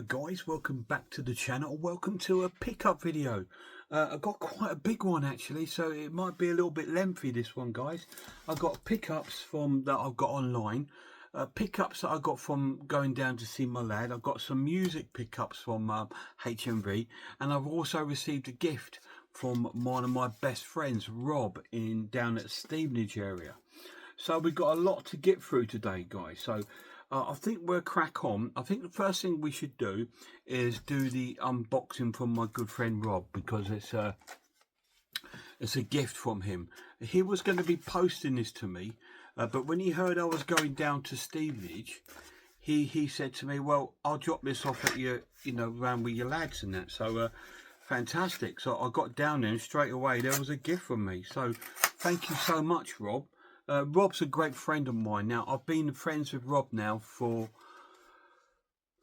Guys, welcome back to the channel. Welcome to a pickup video. I've got quite a big one actually, so it might be a little bit lengthy, this one, guys. I've got pickups from that I've got online, pickups that I got from going down to see my lad. I've got some music pickups from HMV, and I've also received a gift from one of my best friends, Rob, in down at Stevenage area. So we've got a lot to get through today, guys. So I think we'll crack on. I think the first thing we should do is do the unboxing from my good friend Rob, because it's a gift from him. He was going to be posting this to me, but when he heard I was going down to Stevenage, he said to me, well, I'll drop this off at your, around with your lads and that. So fantastic. So I got down there and straight away there was a gift from me. So thank you so much, Rob. Rob's a great friend of mine. Now, I've been friends with Rob now for,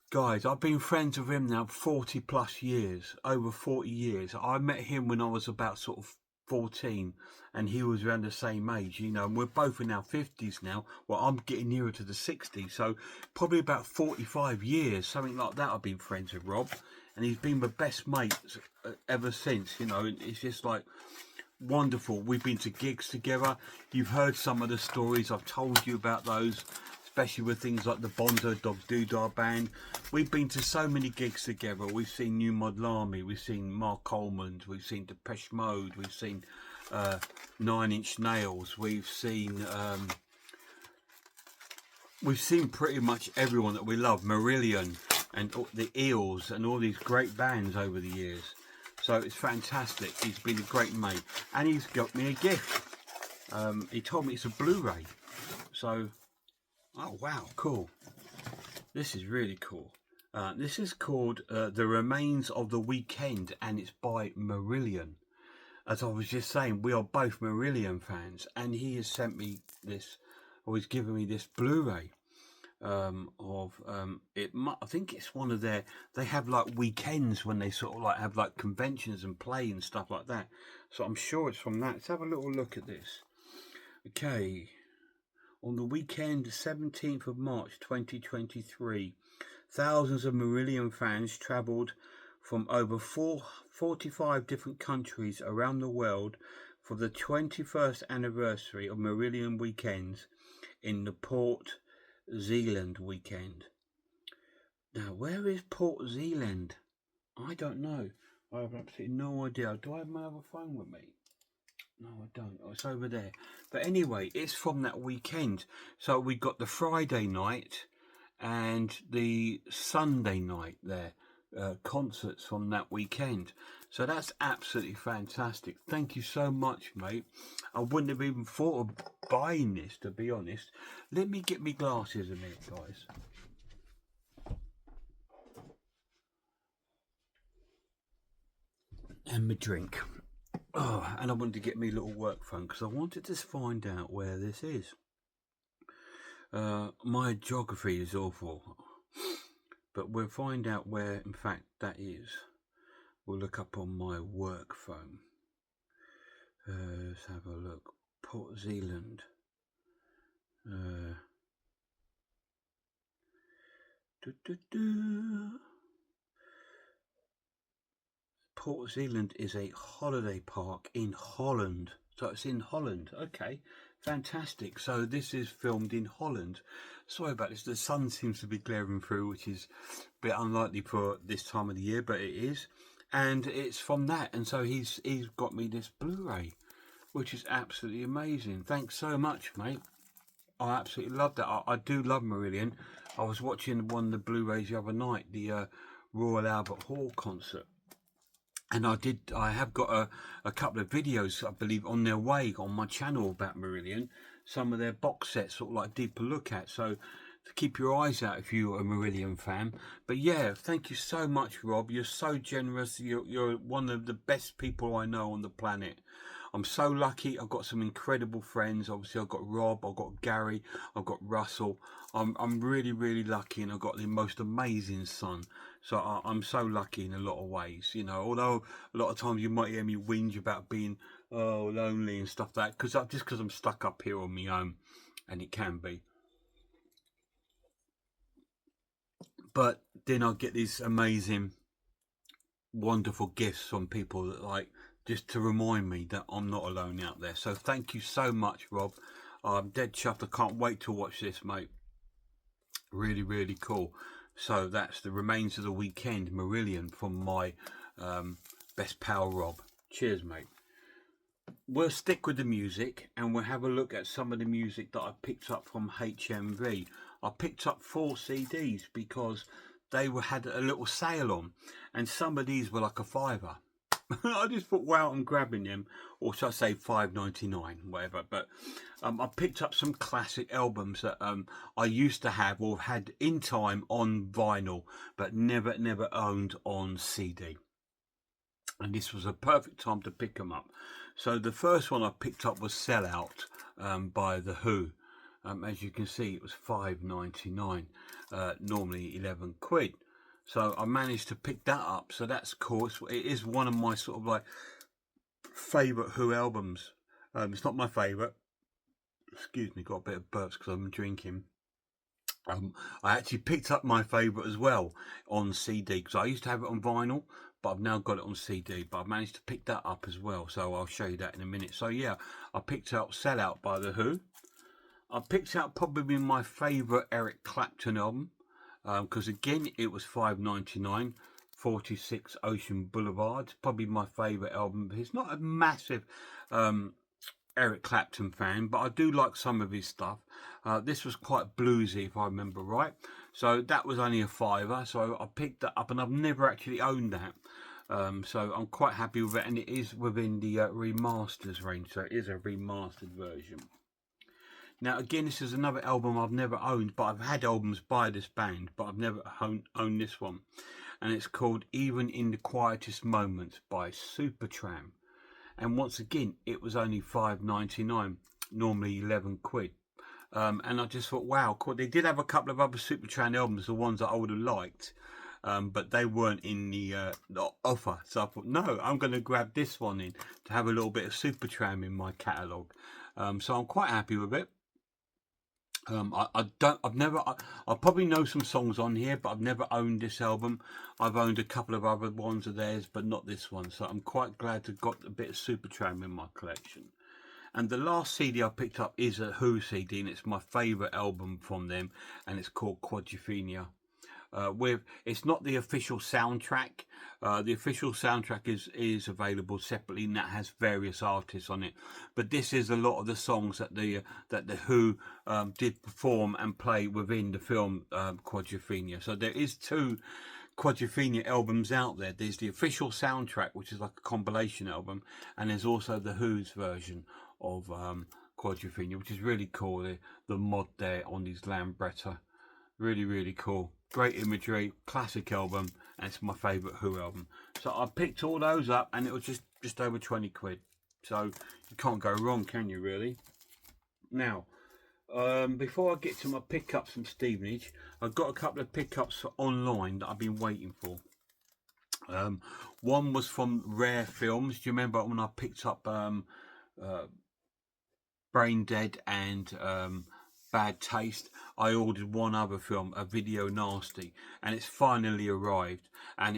guys, I've been friends with him now 40 plus years, over 40 years. I met him when I was about sort of 14 and he was around the same age, and we're both in our 50s now. Well, I'm getting nearer to the 60s, so probably about 45 years, something like that. I've been friends with Rob, and he's been my best mate ever since. It's just like wonderful. We've been to gigs together. You've heard some of the stories. I've told you about those, especially with things like the Bonzo Dog Doodah Band. We've been to so many gigs together. We've seen New Model Army, we've seen Mark Coleman, we've seen Depeche Mode, we've seen Nine Inch Nails, we've seen pretty much everyone that we love, Marillion and the Eels and all these great bands over the years. So it's fantastic. He's been a great mate, and he's got me a gift. He told me it's a Blu-ray. So, oh wow, cool. This is really cool. This is called The Remains of the Weekend, and it's by Marillion. As I was just saying, we are both Marillion fans, and he has sent me this, or he's given me this Blu-ray. I think it's one of their, they have like weekends when they sort of like have like conventions and play and stuff like that, so I'm sure it's from that. Let's have a little look at this. Okay, on the weekend 17th of March 2023, thousands of Marillion fans travelled from over 45 different countries around the world for the 21st anniversary of Marillion Weekends in the Port Zealand weekend. Now, where is Port Zealand? I don't know. I have absolutely no idea. Do I have my other phone with me? No, I don't. Oh, it's over there. But anyway, it's from that weekend. So we got the Friday night and the Sunday night there. Concerts from that weekend. So that's absolutely fantastic. Thank you so much, mate. I wouldn't have even thought of buying this, to be honest. Let me get me glasses a minute, guys. And my drink. Oh, and I wanted to get me a little work phone because I wanted to find out where this is. My geography is awful, but we'll find out where, in fact, that is. We'll look up on my work phone. Let's have a look. Port Zealand. Port Zealand is a holiday park in Holland. So it's in Holland. Okay, fantastic. So this is filmed in Holland. Sorry about this. The sun seems to be glaring through, which is a bit unlikely for this time of the year, but it is. And it's from that. And so he's got me this Blu-ray, which is absolutely amazing. Thanks so much, mate. I absolutely love that. I do love Marillion. I was watching one of the Blu-rays the other night, the Royal Albert Hall concert. And I have got a couple of videos, I believe, on their way on my channel about Marillion. Some of their box sets, sort of like deeper look at. So to keep your eyes out if you're a Marillion fan. But yeah, thank you so much, Rob. You're so generous. You're one of the best people I know on the planet. I'm so lucky. I've got some incredible friends. Obviously, I've got Rob, I've got Gary, I've got Russell. I'm really, really lucky, and I've got the most amazing son. So I'm so lucky in a lot of ways, although a lot of times you might hear me whinge about being lonely and stuff like that, because I'm stuck up here on my own, and it can be. But then I get these amazing, wonderful gifts from people that like just to remind me that I'm not alone out there. So thank you so much, Rob. I'm dead chuffed. I can't wait to watch this, mate. Really, really cool. So that's the Remains of the Weekend Marillion from my best pal Rob. Cheers, mate. We'll stick with the music and we'll have a look at some of the music that I picked up from HMV. I picked up 4 CDs because they had a little sale on, and some of these were like a £5. I just thought, wow, I'm grabbing them, or should I say £5.99, whatever. But I picked up some classic albums that I used to have or had in time on vinyl, but never owned on CD. And this was a perfect time to pick them up. So the first one I picked up was Sell Out by The Who. As you can see, it was £5.99, normally 11 quid. So I managed to pick that up, so that's cool. It is one of my sort of like favourite Who albums. It's not my favourite. Excuse me, got a bit of burps because I'm drinking. I actually picked up my favourite as well on CD, because I used to have it on vinyl, but I've now got it on CD. But I've managed to pick that up as well, so I'll show you that in a minute. So yeah, I picked out Sell Out by The Who. I picked out probably my favourite Eric Clapton album, because again it was £5.99. 46 Ocean Boulevard, probably my favourite album. He's not a massive Eric Clapton fan, but I do like some of his stuff. This was quite bluesy, if I remember right. So that was only a £5, so I picked that up, and I've never actually owned that. So I'm quite happy with it, and it is within the remasters range, so it is a remastered version. Now again, this is another album I've never owned, but I've had albums by this band, but I've never owned this one. And it's called Even in the Quietest Moments by Supertramp. And once again, it was only £5.99, normally 11 quid. And I just thought, wow, cool. They did have a couple of other Supertramp albums, the ones that I would have liked, but they weren't in the offer. So I thought, no, I'm going to grab this one in to have a little bit of Supertramp in my catalogue. So I'm quite happy with it. I probably know some songs on here, but I've never owned this album. I've owned a couple of other ones of theirs, but not this one. So I'm quite glad to have got a bit of Supertramp in my collection. And the last CD I picked up is a Who CD, and it's my favourite album from them, and it's called Quadrophenia. It's not the official soundtrack. The official soundtrack is available separately, and that has various artists on it. But this is a lot of the songs that the Who did perform and play within the film Quadrophenia. So there is 2 Quadrophenia albums out there. There's the official soundtrack, which is like a compilation album, and there's also the Who's version of Quadrophenia, which is really cool. The mod there on these Lambretta, really cool. Great imagery, classic album, and it's my favourite Who album. So I picked all those up, and it was just over 20 quid. So you can't go wrong, can you, really? Now, before I get to my pickups from Stevenage, I've got a couple of pickups online that I've been waiting for. One was from Rare Films. Do you remember when I picked up Brain Dead and Bad Taste? I ordered one other film, a Video Nasty, and it's finally arrived, and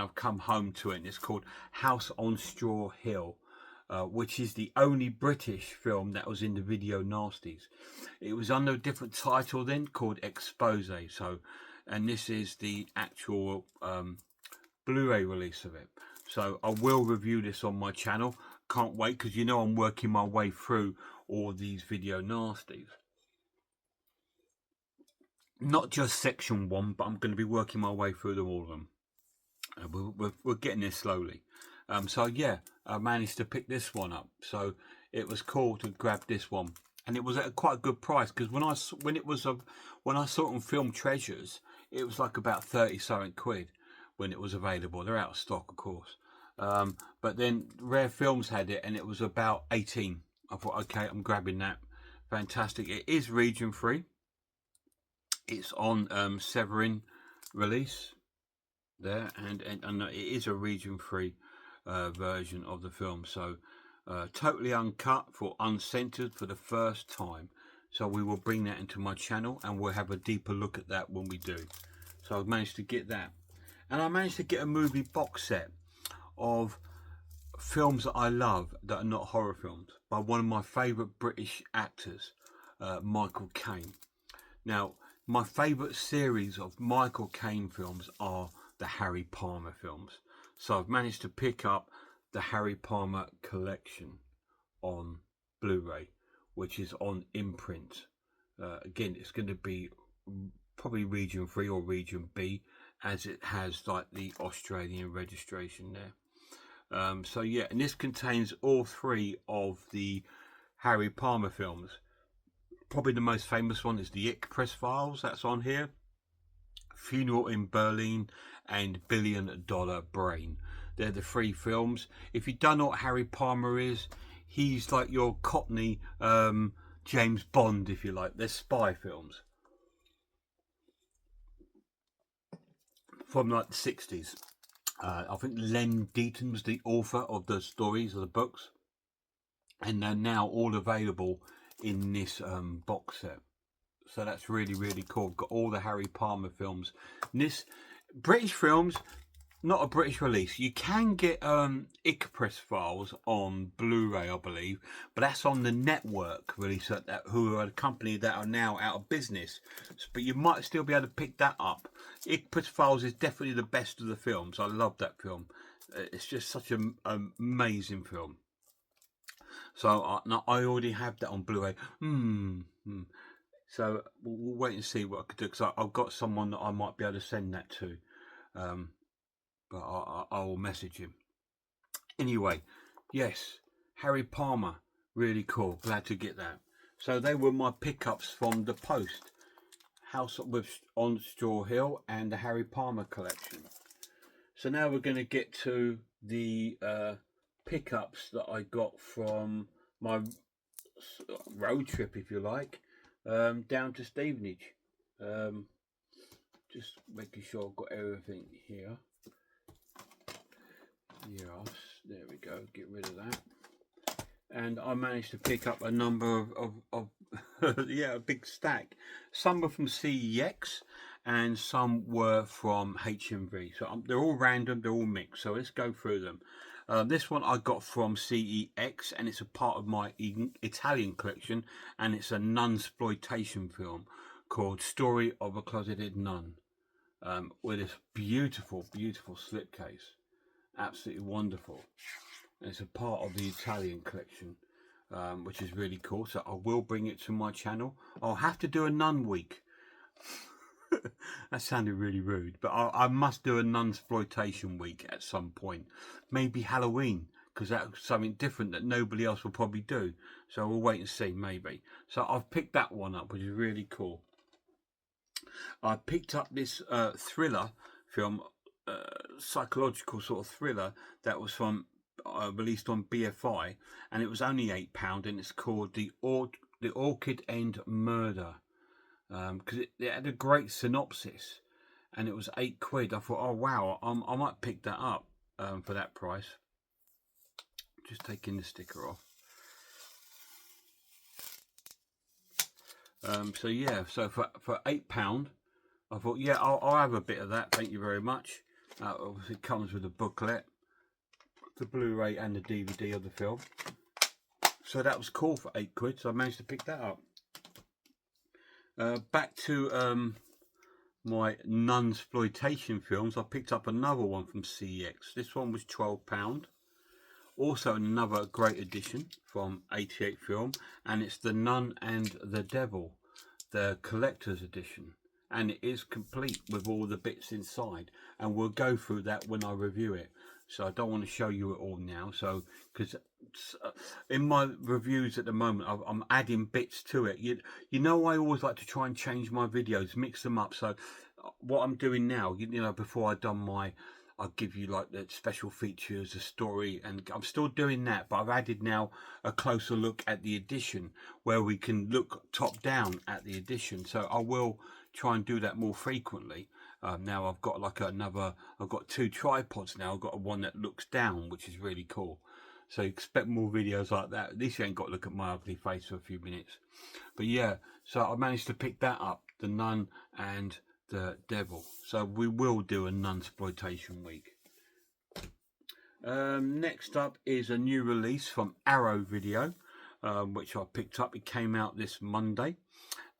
I've come home to it, and it's called House on Straw Hill, which is the only British film that was in the Video Nasties. It was under a different title then, called Expose. So, and this is the actual Blu-ray release of it. So I will review this on my channel. Can't wait, because you know I'm working my way through all these Video Nasties. Not just section 1, but I'm going to be working my way through all of them. We're getting there slowly. So yeah, I managed to pick this one up. So it was cool to grab this one, and it was at quite a good price, because when I saw it on Film Treasures, it was like about 30 something quid when it was available. They're out of stock, of course. But then Rare Films had it, and it was about 18. I thought, okay, I'm grabbing that. Fantastic. It is region free. It's on Severin release there, and it is a region free version of the film. So totally uncut, for uncensored for the first time. So we will bring that into my channel, and we'll have a deeper look at that when we do. So I've managed to get that. And I managed to get a movie box set of films that I love that are not horror films by one of my favourite British actors, Michael Caine. Now, my favourite series of Michael Caine films are the Harry Palmer films. So I've managed to pick up the Harry Palmer collection on Blu-ray, which is on imprint. Again, it's going to be probably region 3 or region B, as it has like the Australian registration there. So yeah, and this contains all 3 of the Harry Palmer films. Probably the most famous one is the Icpress Files, that's on here, Funeral in Berlin, and $1 Billion Brain. They're the 3 films. If you don't know what Harry Palmer is, he's like your Cockney James Bond, if you like. They're spy films from like the 60s. I think Len Deaton was the author of the stories of the books, and they're now all available in this box set. So that's really, really cool. Got all the Harry Palmer films. And this British films, not a British release. You can get Icpress Files on Blu-ray, I believe, but that's on the network release, who are a company that are now out of business. But you might still be able to pick that up. Icpress Files is definitely the best of the films. I love that film. It's just such an amazing film. So I already have that on Blu-ray. So we'll wait and see what I could do, because I've got someone that I might be able to send that to. But I will message him. Anyway, yes, Harry Palmer, really cool. Glad to get that. So they were my pickups from the post. House on Straw Hill and the Harry Palmer collection. So now we're going to get to the pickups that I got from my road trip, if you like, down to Stevenage. Just making sure I've got everything here. Yes, there we go, get rid of that. And I managed to pick up a number of yeah, a big stack. Some were from CEX and some were from HMV. So they're all random, they're all mixed. So let's go through them. This one I got from CEX, and it's a part of my Italian collection, and it's a nunsploitation film called Story of a Closeted Nun, with this beautiful, beautiful slipcase. Absolutely wonderful. And it's a part of the Italian collection, which is really cool. So I will bring it to my channel. I'll have to do a nun week. That sounded really rude, but I must do a nunsploitation week at some point. Maybe Halloween, because that's something different that nobody else will probably do. So we'll wait and see, maybe. So I've picked that one up, which is really cool. I picked up this thriller film, psychological sort of thriller that was from released on BFI, and it was only £8, and it's called The Orchid End Murder. Because it had a great synopsis, and it was £8. I thought, oh wow, I might pick that up for that price. Just taking the sticker off. So yeah, so for £8, I thought, yeah, I'll have a bit of that. Thank you very much. Obviously, it comes with a booklet, the Blu-ray, and the DVD of the film. So that was cool for £8. So I managed to pick that up. Back to my nunsploitation films, I picked up another one from CEX. This one was £12. Also another great edition from 88 Film, and it's The Nun and the Devil, the collector's edition. And it is complete with all the bits inside, and we'll go through that when I review it. So I don't want to show you it all now, so because in my reviews at the moment I'm adding bits to it. You know, I always like to try and change my videos, mix them up. So what I'm doing now, you know, before I'll give you like the special features, the story, and I'm still doing that, but I've added now a closer look at the edition, where we can look top down at the edition. So I will try and do that more frequently. Now I've got like I've got 2 tripods now. I've got one that looks down, which is really cool. So expect more videos like that. At least you ain't got to look at my ugly face for a few minutes. But yeah, so I managed to pick that up, The Nun and the devil. So we will do a nunsploitation week. Next up is a new release from Arrow Video, which I picked up. It came out this Monday,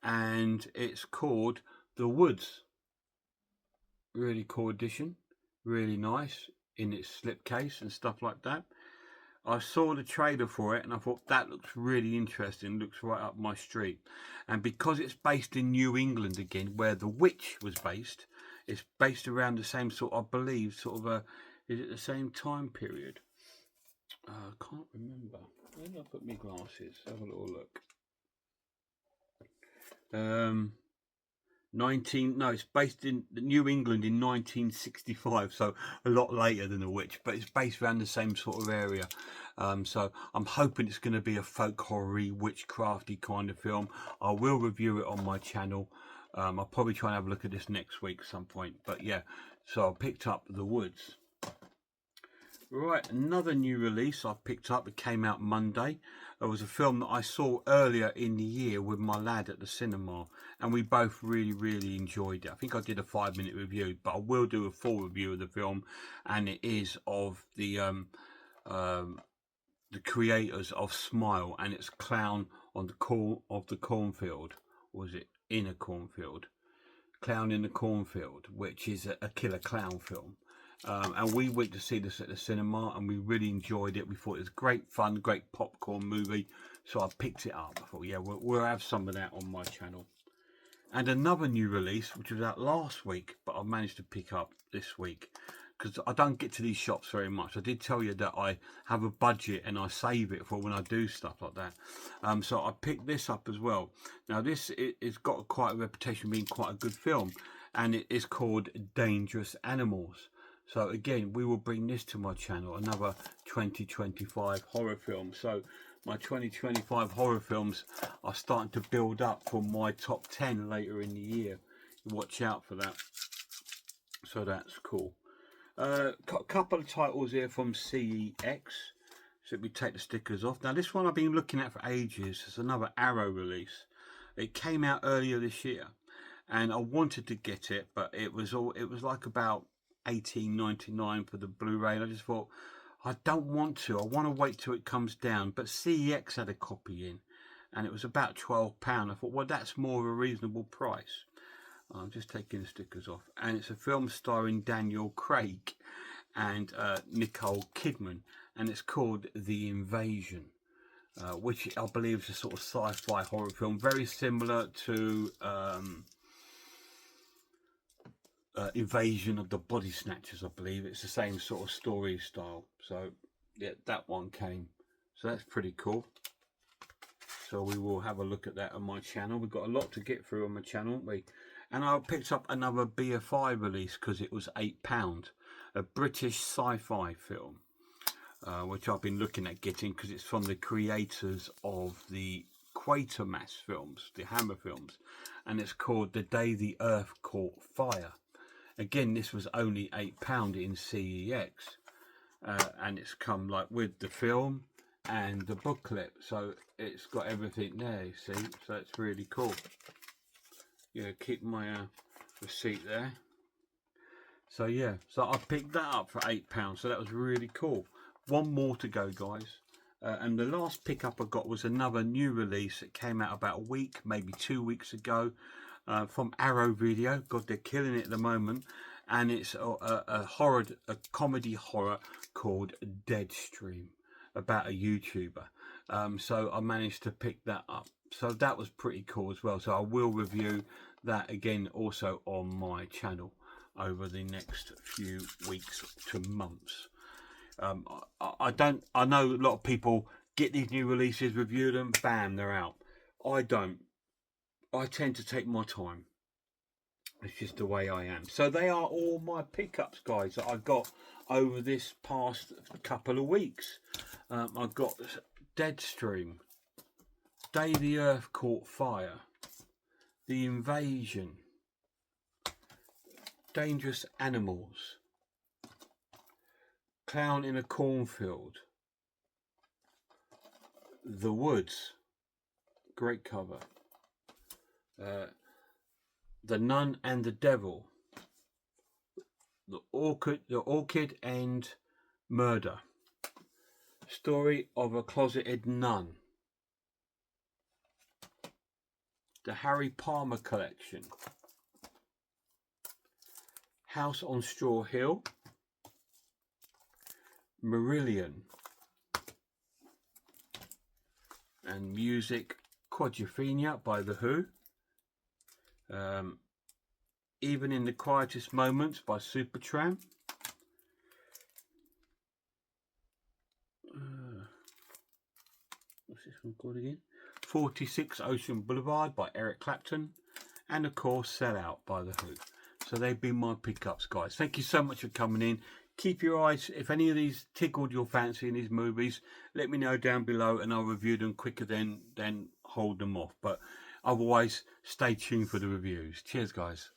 and it's called The Woods. Really cool edition, really nice in its slipcase and stuff like that. I saw the trailer for it and I thought that looks really interesting, looks right up my street. And because it's based in New England again, where The Witch was based, it's based around the same sort, I believe, sort of a, is it the same time period? I can't remember. Where did I put my glasses? Have a little look. It's based in New England in 1965, so a lot later than The Witch, but it's based around the same sort of area. So I'm hoping it's going to be a folk horror-y, witchcrafty kind of film. I will review it on my channel. I'll probably try and have a look at this next week at some point, but yeah, so I picked up The Woods. Right, another new release I picked up. It came out Monday. It was a film that I saw earlier in the year with my lad at the cinema, and we both really enjoyed it. I think I did a 5-minute review, but I will do a full review of the film, and it is of the creators of Smile, and it's Clown on the Cornfield. Or was it In a Cornfield? Clown in the Cornfield, which is a killer clown film. And we went to see this at the cinema and we really enjoyed it. We thought it was great fun, great popcorn movie. So I picked it up. I thought, yeah, we'll have some of that on my channel. And another new release, which was out last week, but I managed to pick up this week because I don't get to these shops very much. I did tell you that I have a budget and I save it for when I do stuff like that. So I picked this up as well. Now this, it's got quite a reputation of being quite a good film, and it is called Dangerous Animals. So again, we will bring this to my channel, another 2025 horror film. So my 2025 horror films are starting to build up for my top 10 later in the year. Watch out for that. So that's cool. A couple of titles here from CEX. So we take the stickers off. Now this one I've been looking at for ages. It's another Arrow release. It came out earlier this year, and I wanted to get it, but it was like about $18.99 for the Blu-ray, and I just thought I don't want to. I want to wait till it comes down. But CEX had a copy in, and it was about £12. I thought, well, that's more of a reasonable price. I'm just taking the stickers off, and it's a film starring Daniel Craig and Nicole Kidman, and it's called The Invasion, which I believe is a sort of sci-fi horror film, very similar to Invasion of the Body Snatchers. I believe it's the same sort of story style. So yeah, that one came, so that's pretty cool. So we will have a look at that on my channel. We've got a lot to get through on my channel, haven't we? And I picked up another BFI release because it was £8, a British sci-fi film, which I've been looking at getting because it's from the creators of the Quatermass films, the Hammer films, and it's called The Day the Earth Caught Fire. Again, this was only £8 in CEX, and it's come like with the film and the booklet, so it's got everything there, you see, so it's really cool. Yeah, keep my receipt there. So yeah, so I picked that up for £8, so that was really cool. One more to go, guys. And the last pickup I got was another new release. It came out about a week, maybe 2 weeks ago, from Arrow Video. God, they're killing it at the moment. And it's a comedy horror called Deadstream, about a YouTuber. So I managed to pick that up. So that was pretty cool as well. So I will review that again also on my channel over the next few weeks to months. I know a lot of people get these new releases, review them, bam, they're out. I don't. I tend to take my time. It's just the way I am. So they are all my pickups, guys, that I've got over this past couple of weeks. I've got Deadstream, Day the Earth Caught Fire, The Invasion, Dangerous Animals, Clown in a Cornfield, The Woods, great cover, The Nun and the Devil, The Orchid and Murder, Story of a Closeted Nun, The Harry Palmer Collection, House on Straw Hill, Marillion, and music Quadrophenia by The Who, Even in the Quietest Moments by Supertramp, what's this one called again? 46 Ocean Boulevard by Eric Clapton, and of course Sell Out by The Who. So they've been my pickups, guys. Thank you so much for coming in. Keep your eyes, if any of these tickled your fancy in these movies, let me know down below and I'll review them quicker than hold them off. But otherwise, stay tuned for the reviews. Cheers, guys.